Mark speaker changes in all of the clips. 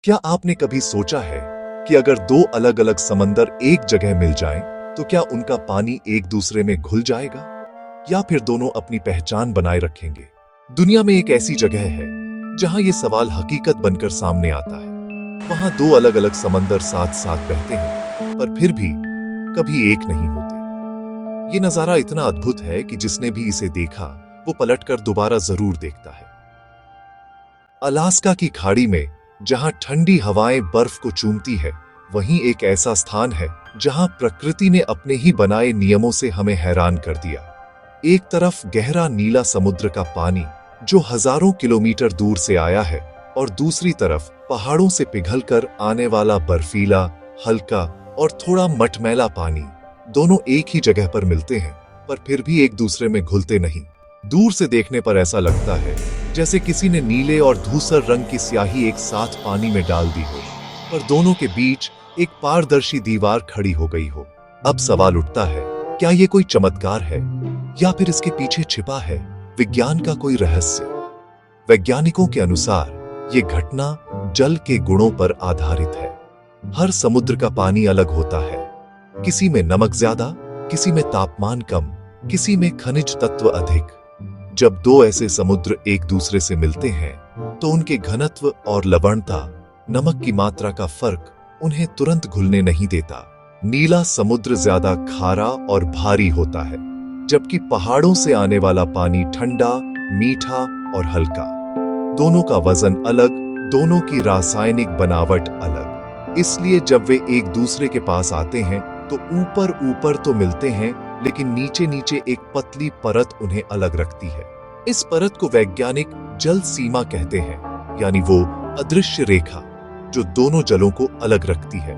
Speaker 1: क्या आपने कभी सोचा है कि अगर दो अलग अलग समंदर एक जगह मिल जाएं, तो क्या उनका पानी एक दूसरे में घुल जाएगा या फिर दोनों अपनी पहचान बनाए रखेंगे? दुनिया में एक ऐसी जगह है जहां ये सवाल हकीकत बनकर सामने आता है। वहां दो अलग अलग समंदर साथ साथ बहते हैं, पर फिर भी कभी एक नहीं होते। ये नजारा इतना अद्भुत है कि जिसने भी इसे देखा वो पलटकर दोबारा जरूर देखता है। अलास्का की खाड़ी में जहां ठंडी हवाएं बर्फ को चूमती है, वहीं एक ऐसा स्थान है जहां प्रकृति ने अपने ही बनाए नियमों से हमें हैरान कर दिया। एक तरफ गहरा नीला समुद्र का पानी जो हजारों किलोमीटर दूर से आया है, और दूसरी तरफ पहाड़ों से पिघलकर आने वाला बर्फीला, हल्का और थोड़ा मटमैला पानी। दोनों एक ही जगह पर मिलते हैं, पर फिर भी एक दूसरे में घुलते नहीं। दूर से देखने पर ऐसा लगता है जैसे किसी ने नीले और धूसर रंग की स्याही एक साथ पानी में डाल दी हो, पर दोनों के बीच एक पारदर्शी दीवार खड़ी हो गई हो। अब सवाल उठता है, क्या ये कोई चमत्कार है या फिर इसके पीछे छिपा है विज्ञान का कोई रहस्य? वैज्ञानिकों के अनुसार ये घटना जल के गुणों पर आधारित है। हर समुद्र का पानी अलग होता है, किसी में नमक ज्यादा, किसी में तापमान कम, किसी में खनिज तत्व अधिक। जब दो ऐसे समुद्र एक दूसरे से मिलते हैं तो उनके घनत्व और लवणता, नमक की मात्रा का फर्क उन्हें तुरंत घुलने नहीं देता। नीला समुद्र ज्यादा खारा और भारी होता है, जबकि पहाड़ों से आने वाला पानी ठंडा, मीठा और हल्का। दोनों का वजन अलग, दोनों की रासायनिक बनावट अलग। इसलिए जब वे एक दूसरे के पास आते हैं तो ऊपर ऊपर तो मिलते हैं, लेकिन नीचे नीचे एक पतली परत उन्हें अलग रखती है। इस परत को वैज्ञानिक जल सीमा कहते हैं, यानी वो अदृश्य रेखा जो दोनों जलों को अलग रखती है।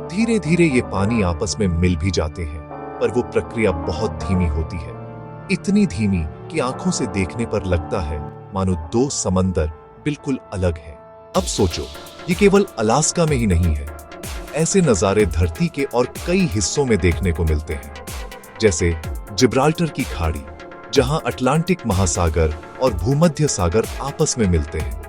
Speaker 1: धीरे धीरे ये पानी आपस में मिल भी जाते हैं, पर वो प्रक्रिया बहुत धीमी होती है। इतनी धीमी कि आंखों से देखने पर लगता है मानो दो समंदर बिल्कुल अलग हैं। अब सोचो, ये केवल अलास्का में ही नहीं है। ऐसे नजारे धरती के और कई हिस्सों में देखने को मिलते हैं, जैसे जिब्राल्टर की खाड़ी, जहां अटलांटिक महासागर और भूमध्य सागर आपस में मिलते हैं।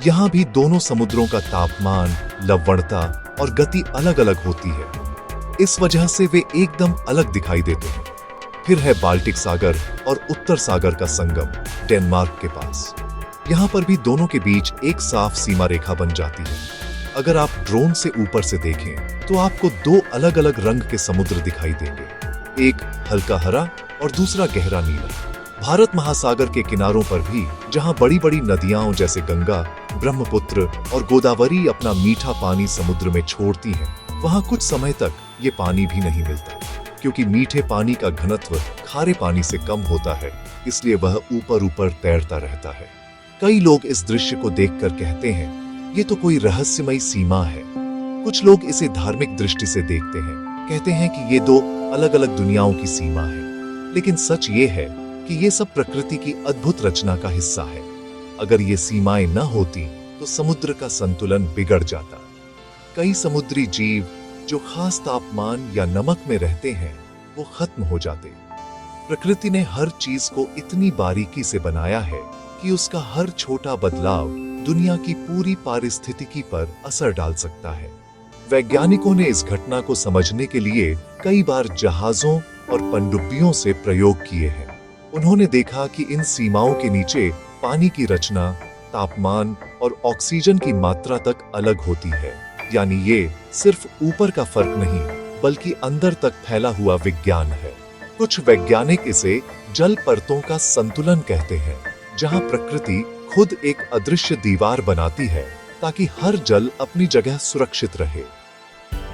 Speaker 1: यहां भी दोनों समुद्रों का तापमान, लवणता और गति अलग अलग होती है। इस वजह से वे एकदम अलग दिखाई देते हैं। फिर है बाल्टिक सागर और उत्तर सागर का संगम डेनमार्क के पास। यहां पर भी दोनों के बीच एक साफ सीमा रेखा बन जाती है। अगर आप ड्रोन से ऊपर से देखें तो आपको दो अलग अलग रंग के समुद्र दिखाई देंगे, एक हल्का हरा और दूसरा गहरा नीला। भारत महासागर के किनारों पर भी जहां बड़ी बड़ी नदियां जैसे गंगा, ब्रह्मपुत्र और गोदावरी अपना मीठा पानी समुद्र में छोड़ती हैं, वहां कुछ समय तक ये पानी भी नहीं मिलता, क्योंकि मीठे पानी का घनत्व खारे पानी से कम होता है, इसलिए वह ऊपर ऊपर तैरता रहता है। कई लोग इस दृश्य को देखकर कहते हैं ये तो कोई रहस्यमयी सीमा है। कुछ लोग इसे धार्मिक दृष्टि से देखते हैं, कहते हैं कि ये दो अलग अलग दुनियाओं की सीमा है। लेकिन सच ये है कि ये सब प्रकृति की अद्भुत रचना का हिस्सा है। अगर ये सीमाएं न होती तो समुद्र का संतुलन बिगड़ जाता। कई समुद्री जीव जो खास तापमान या नमक में रहते हैं, वो खत्म हो जाते। प्रकृति ने हर चीज को इतनी बारीकी से बनाया है कि उसका हर छोटा बदलाव दुनिया की पूरी पारिस्थितिकी पर असर डाल सकता है। वैज्ञानिकों ने इस घटना को समझने के लिए कई बार जहाजों और पनडुब्बियों से प्रयोग किए हैं। उन्होंने देखा कि इन सीमाओं के नीचे पानी की रचना, तापमान और ऑक्सीजन की मात्रा तक अलग होती है। यानी ये सिर्फ ऊपर का फर्क नहीं, बल्कि अंदर तक फैला हुआ विज्ञान है। कुछ वैज्ञानिक इसे जल परतों का संतुलन कहते हैं, जहां प्रकृति खुद एक अदृश्य दीवार बनाती है ताकि हर जल अपनी जगह सुरक्षित रहे।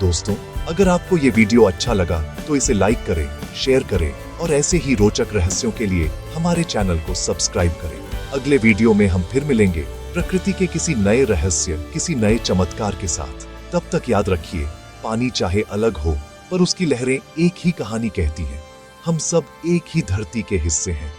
Speaker 1: दोस्तों, अगर आपको ये वीडियो अच्छा लगा तो इसे लाइक करें, शेयर करें और ऐसे ही रोचक रहस्यों के लिए हमारे चैनल को सब्सक्राइब करें। अगले वीडियो में हम फिर मिलेंगे प्रकृति के किसी नए रहस्य, किसी नए चमत्कार के साथ। तब तक याद रखिए, पानी चाहे अलग हो, पर उसकी लहरें एक ही कहानी कहती हैं। हम सब एक ही धरती के हिस्से हैं।